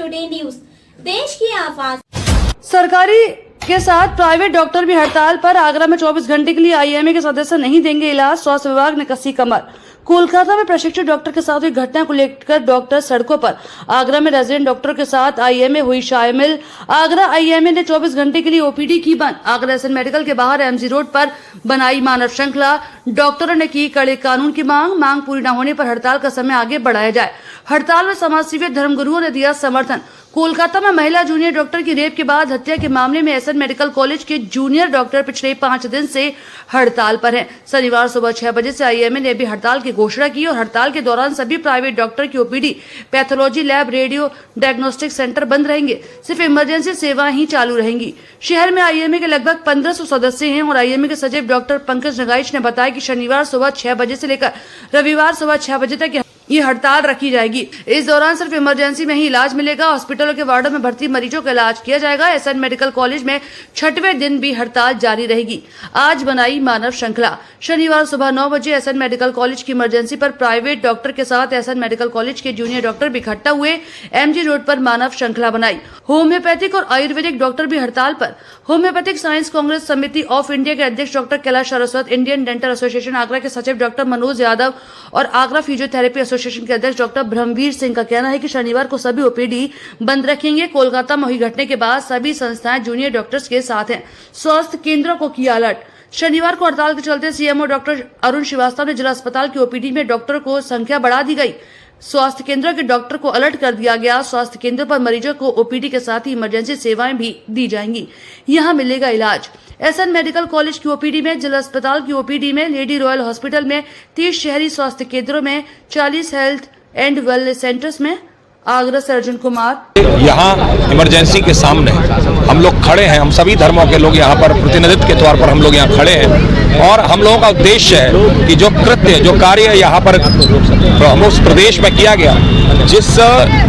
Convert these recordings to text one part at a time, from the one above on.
Today news, देश की आवाज। सरकारी के साथ प्राइवेट डॉक्टर भी हड़ताल पर। आगरा में 24 घंटे के लिए आईएमए के सदस्य नहीं देंगे इलाज, स्वास्थ्य विभाग ने कसी कमर। कोलकाता में प्रशिक्षित डॉक्टर के साथ हुई घटना को लेकर डॉक्टर सड़कों पर। आगरा में रेजिडेंट डॉक्टर के साथ आईएमए हुई शामिल। आगरा आईएमए ने 24 घंटे के लिए ओपीडी की बंद। आगरा एसएन मेडिकल के बाहर एमजी रोड पर बनाई मानव श्रृंखला। डॉक्टरों ने की कड़े कानून की मांग पूरी न होने पर हड़ताल का समय आगे बढ़ाया जाए। हड़ताल में समाजसेवी धर्मगुरुओं ने दिया समर्थन। कोलकाता में महिला जूनियर डॉक्टर की रेप के बाद हत्या के मामले में एसएन मेडिकल कॉलेज के जूनियर डॉक्टर पिछले 5 दिन से हड़ताल पर हैं। शनिवार सुबह 6 बजे से आईएमए ने भी हड़ताल की घोषणा की और हड़ताल के दौरान सभी प्राइवेट डॉक्टर की OPD, pathology lab, radio diagnostic centre बंद रहेंगे। सिर्फ इमरजेंसी सेवाएं ही चालू रहेंगी। शहर में आईएमए के लगभग 1500 सदस्य हैं और आईएमए के सचिव डॉक्टर पंकज नगाइच ने बताया कि शनिवार सुबह 6 बजे से लेकर रविवार सुबह 6 बजे तक ये हड़ताल रखी जाएगी। इस दौरान सिर्फ इमरजेंसी में ही इलाज मिलेगा। हॉस्पिटलों के वार्डों में भर्ती मरीजों का इलाज किया जाएगा। एसएन मेडिकल कॉलेज में 6वें दिन भी हड़ताल जारी रहेगी। आज बनाई मानव श्रृंखला। शनिवार सुबह 9 बजे एसएन मेडिकल कॉलेज की इमरजेंसी पर प्राइवेट डॉक्टर के साथ एसएन मेडिकल कॉलेज के जूनियर डॉक्टर भी इकट्ठा हुए। एमजी रोड पर मानव श्रृंखला बनाई। होम्योपैथिक और आयुर्वेदिक डॉक्टर भी हड़ताल पर। होम्योपैथिक साइंस कांग्रेस समिति ऑफ इंडिया के अध्यक्ष doctor Kailash Saraswat, Indian dental association Agra के सचिव डॉक्टर मनोज यादव और आगरा फिजियोथेरेपी एसोसिएशन के अध्यक्ष डॉक्टर ब्रह्मवीर सिंह का कहना है कि शनिवार को सभी ओपीडी बंद रखेंगे। कोलकाता में हुई घटना के बाद सभी संस्थाएं जूनियर डॉक्टर्स के साथ हैं। स्वास्थ्य केंद्रों को किया अलर्ट। शनिवार को हड़ताल के चलते सीएमओ डॉक्टर अरुण श्रीवास्तव ने जिला अस्पताल की ओपीडी में डॉक्टरों को संख्या बढ़ा दी गई। स्वास्थ्य केंद्रों के डॉक्टर को अलर्ट कर दिया गया। स्वास्थ्य केंद्रों पर मरीजों को ओपीडी के साथ ही इमरजेंसी सेवाएं भी दी जाएंगी। यहां मिलेगा इलाज। एसएन मेडिकल कॉलेज की ओपीडी में, जिला अस्पताल की ओपीडी में, लेडी रॉयल हॉस्पिटल में, 30 शहरी स्वास्थ्य केंद्रों में, 40 हेल्थ एंड वेलनेस सेंटर्स में। आगरा से अर्जुन कुमार। यहाँ इमरजेंसी के सामने हम लोग खड़े हैं। हम सभी धर्मों के लोग यहाँ पर प्रतिनिधित्व के तौर पर हम लोग यहाँ खड़े हैं और हम लोगों का उद्देश्य है कि जो कृत्य, जो कार्य यहाँ पर हम उस प्रदेश में किया गया, जिस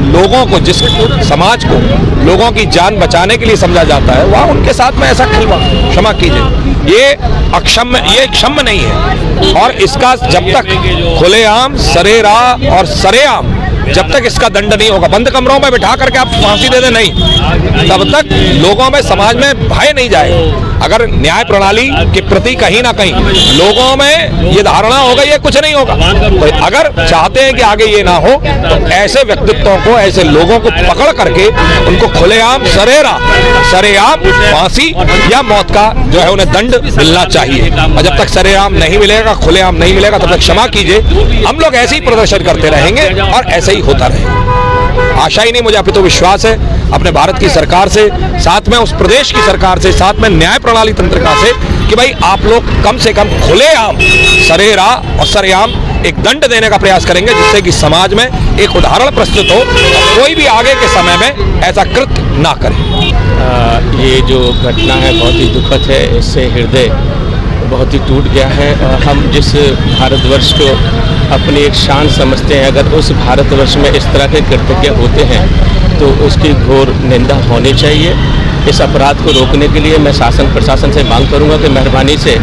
लोगों को, जिस समाज को लोगों की जान बचाने के लिए समझा जाता है, वहाँ उनके साथ में ऐसा खिलवाड़, क्षमा कीजिए, ये अक्षम्य, ये क्षम्य नहीं है। और इसका जब तक खुलेआम, सरेराह और सरेआम जब तक इसका दंड नहीं होगा, बंद कमरों में बिठा करके आप फांसी दे दें नहीं, तब तक लोगों में, समाज में भय नहीं जाएगा। अगर न्याय प्रणाली के प्रति कहीं ना कहीं लोगों में ये धारणा हो गई है कुछ नहीं होगा, तो अगर चाहते हैं कि आगे ये ना हो, तो ऐसे व्यक्तित्वों को, ऐसे लोगों को पकड़ करके उनको खुलेआम, सरेआम फांसी या मौत का जो है उन्हें दंड मिलना चाहिए। और जब तक सरेआम नहीं मिलेगा, खुलेआम नहीं मिलेगा, तब तक क्षमा कीजिए, हम लोग ऐसे ही प्रदर्शन करते रहेंगे और ऐसे ही होता रहेगा। आशा ही नहीं, मुझे अभी तो विश्वास है अपने भारत की सरकार से, साथ में उस प्रदेश की सरकार से, साथ में न्याय प्रणाली तंत्रिका से, कि भाई आप लोग कम से कम खुलेआम, सरेराह और सरेआम एक दंड देने का प्रयास करेंगे, जिससे कि समाज में एक उदाहरण प्रस्तुत हो और कोई भी आगे के समय में ऐसा कृत्य ना करे। ये जो घटना है बहुत ही दुखद है। इससे हृदय बहुत ही टूट गया है। हम जिस भारतवर्ष को अपनी एक शान समझते हैं, अगर उस भारतवर्ष में इस तरह के कृत्य होते हैं तो उसकी घोर निंदा होनी चाहिए। इस अपराध को रोकने के लिए मैं शासन प्रशासन से मांग करूंगा कि मेहरबानी से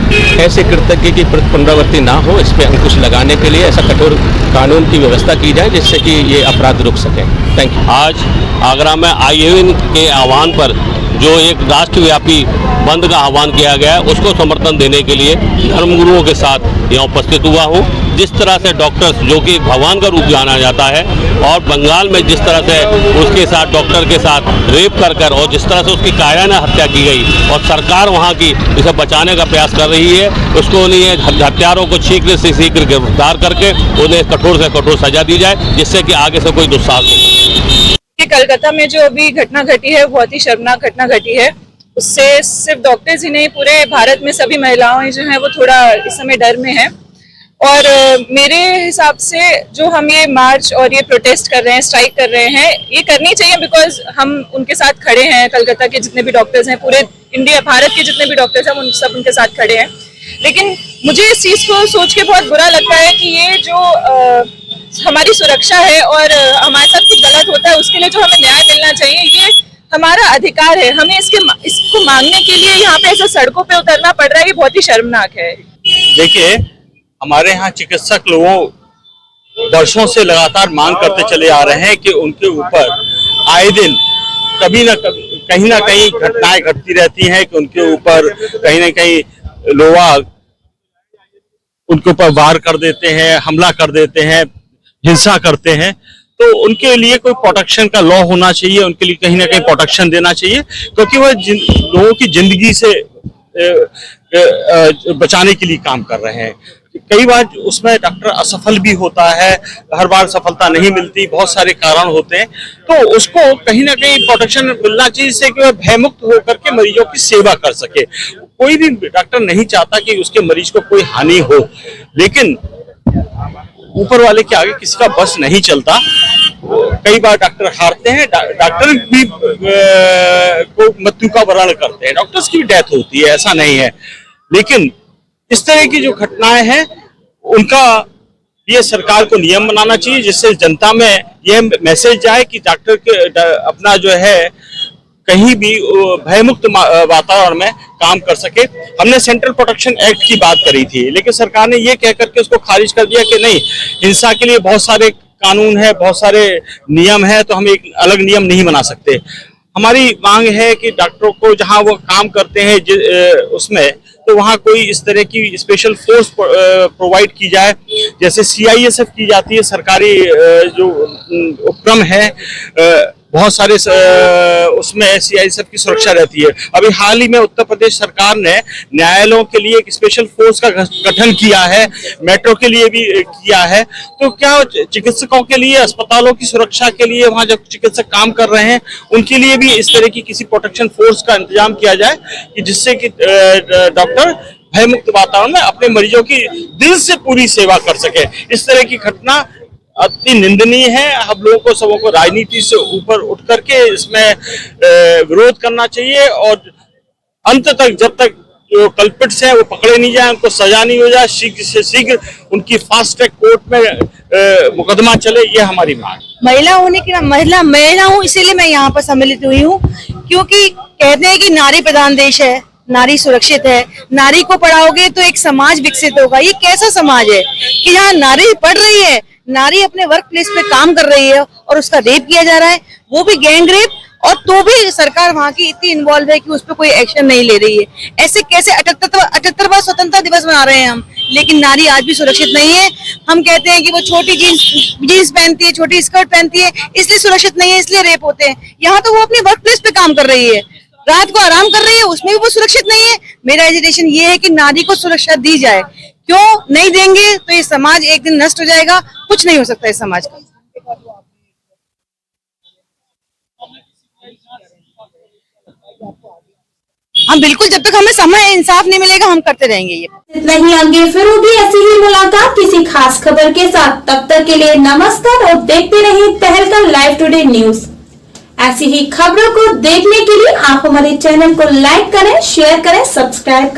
ऐसे कृत्य की पुनरावृत्ति ना हो, इस पर अंकुश लगाने के लिए ऐसा कठोर कानून की व्यवस्था की जाए जिससे कि ये अपराध रुक सकें। Thank you. आज आगरा में आईएमए के आह्वान पर जो एक राष्ट्रव्यापी बंद का आह्वान किया गया है, उसको समर्थन देने के लिए धर्मगुरुओं के साथ यहाँ उपस्थित हुआ हूँ। जिस तरह से डॉक्टर्स, जो कि भगवान का रूप जाना जाता है, और बंगाल में जिस तरह से उसके साथ डॉक्टर के साथ रेप कर और जिस तरह से उसकी कायराना हत्या की गई और सरकार वहाँ की इसे बचाने का प्रयास कर रही है, उसको उन्हें हत्यारों को शीघ्र से शीघ्र गिरफ्तार करके उन्हें कठोर से कठोर सजा दी जाए, जिससे कि आगे से कोई दुस्साहस हो। कलकत्ता में जो अभी घटना घटी है, बहुत ही शर्मनाक घटना घटी है। उससे सिर्फ डॉक्टर्स ही नहीं, पूरे भारत में सभी महिलाएं जो हैं वो थोड़ा इस समय डर में हैं। और मेरे हिसाब से जो हम ये मार्च और ये प्रोटेस्ट कर रहे हैं, स्ट्राइक कर रहे हैं, ये करनी चाहिए, बिकॉज हम उनके साथ खड़े हैं। कलकत्ता के जितने भी डॉक्टर्स हैं, पूरे इंडिया, भारत के जितने भी डॉक्टर्स हैं, हम सब उनके साथ खड़े हैं। लेकिन मुझे इस चीज़ को सोच के बहुत बुरा लगता है कि ये जो हमारी सुरक्षा है और हमारे साथ कुछ गलत होता है, उसके लिए जो हमें न्याय मिलना चाहिए, ये हमारा अधिकार है। हमें इसको मांगने के लिए यहाँ पे ऐसे सड़कों पे उतरना पड़ रहा है, ये बहुत ही शर्मनाक है। देखिए, हमारे यहाँ चिकित्सक लोगों वर्षों से लगातार मांग करते चले आ रहे हैं कि उनके ऊपर आए दिन कभी ना कहीं घटनाएं घटती रहती हैं कि उनके ऊपर कहीं ना कहीं लोग उनके ऊपर वार कर देते हैं, हमला कर देते हैं, हिंसा करते हैं। तो उनके लिए कोई प्रोटेक्शन का लॉ होना चाहिए, उनके लिए कहीं ना कहीं प्रोटेक्शन देना चाहिए, क्योंकि वह लोगों की जिंदगी से बचाने के लिए काम कर रहे हैं। कई बार उसमें डॉक्टर असफल भी होता है, हर बार सफलता नहीं मिलती, बहुत सारे कारण होते हैं। तो उसको कहीं ना कहीं प्रोटेक्शन मिलना चाहिए, जिससे कि वह भयमुक्त होकर के मरीजों की सेवा कर सके। कोई भी डॉक्टर नहीं चाहता कि उसके मरीज को कोई हानि हो, लेकिन ऊपर वाले के आगे किसी का बस नहीं चलता। कई बार डॉक्टर हारते हैं, डॉक्टर भी को मृत्यु का वरण करते हैं, डॉक्टर्स की भी डेथ होती है, ऐसा नहीं है। लेकिन इस तरह की जो घटनाएं हैं उनका ये सरकार को नियम बनाना चाहिए, जिससे जनता में यह मैसेज जाए कि डॉक्टर के अपना जो है कहीं भी भयमुक्त वातावरण में काम कर सके। हमने सेंट्रल प्रोटेक्शन एक्ट की बात करी थी, लेकिन सरकार ने ये कह करके उसको खारिज कर दिया कि नहीं, हिंसा के लिए बहुत सारे कानून है, बहुत सारे नियम है, तो हम एक अलग नियम नहीं बना सकते। हमारी मांग है कि डॉक्टरों को जहां वो काम करते हैं उसमें तो वहां कोई इस तरह की स्पेशल फोर्स प्रोवाइड की जाए, जैसे CISF की जाती है, सरकारी जो उपक्रम है, बहुत सारे उसमें CISF की सुरक्षा रहती है। अभी हाल ही में उत्तर प्रदेश सरकार ने न्यायालयों के लिए एक स्पेशल फोर्स का गठन किया है, मेट्रो के लिए भी किया है। तो क्या चिकित्सकों के लिए, अस्पतालों की सुरक्षा के लिए, वहां जब चिकित्सक काम कर रहे हैं उनके लिए भी इस तरह की किसी प्रोटेक्शन फोर्स का इंतजाम किया जाए कि जिससे कि डॉक्टर भयमुक्त वातावरण में अपने मरीजों की दिल से पूरी सेवा कर सके। इस तरह की घटना अति निंदनीय है। हम लोगों को सबों को राजनीति से ऊपर उठ करके इसमें विरोध करना चाहिए, और अंत तक जब तक जो कल्पिट्स हैं वो पकड़े नहीं जाए, उनको सजा नहीं हो जाए, शीघ्र से शीघ्र उनकी फास्ट ट्रैक कोर्ट में मुकदमा चले, ये हमारी मांग। महिला होने की महिला हूँ, इसीलिए मैं यहाँ पर सम्मिलित हुई हूँ, क्योंकि कहते हैं कि नारी प्रधान देश है, नारी सुरक्षित है। नारी को पढ़ाओगे तो एक समाज विकसित होगा। ये कैसा समाज है कि यहाँ नारी पढ़ रही है, नारी अपने वर्क प्लेस पे काम कर रही है और उसका रेप किया जा रहा है, वो भी गैंग रेप, और तो भी सरकार वहाँ की इतनी इन्वॉल्व है कि उस पर कोई एक्शन नहीं ले रही है। ऐसे कैसे 78वां स्वतंत्रता दिवस मना रहे हैं हम, लेकिन नारी आज भी सुरक्षित नहीं है। हम कहते हैं कि वो छोटी जीन्स पहनती है, छोटी स्कर्ट पहनती है, इसलिए सुरक्षित नहीं है, इसलिए रेप होते हैं। यहाँ तो वो अपने वर्क प्लेस पे काम कर रही है, रात को आराम कर रही है, उसमें भी वो सुरक्षित नहीं है। मेरा एजुटेशन ये है कि नारी को सुरक्षा दी जाए। क्यों नहीं देंगे तो ये समाज एक दिन नष्ट हो जाएगा, कुछ नहीं हो सकता इस समाज का। हम बिल्कुल, जब तक हमें समय इंसाफ नहीं मिलेगा हम करते रहेंगे ये। इतना ही, आगे फिर होगी ऐसी ही मुलाकात किसी खास खबर के साथ। तब तक के लिए नमस्कार और देखते रहिए तहलका लाइव टुडे न्यूज। ऐसी ही खबरों को देखने के लिए आप हमारे चैनल को लाइक करें, शेयर करें, सब्सक्राइब करें।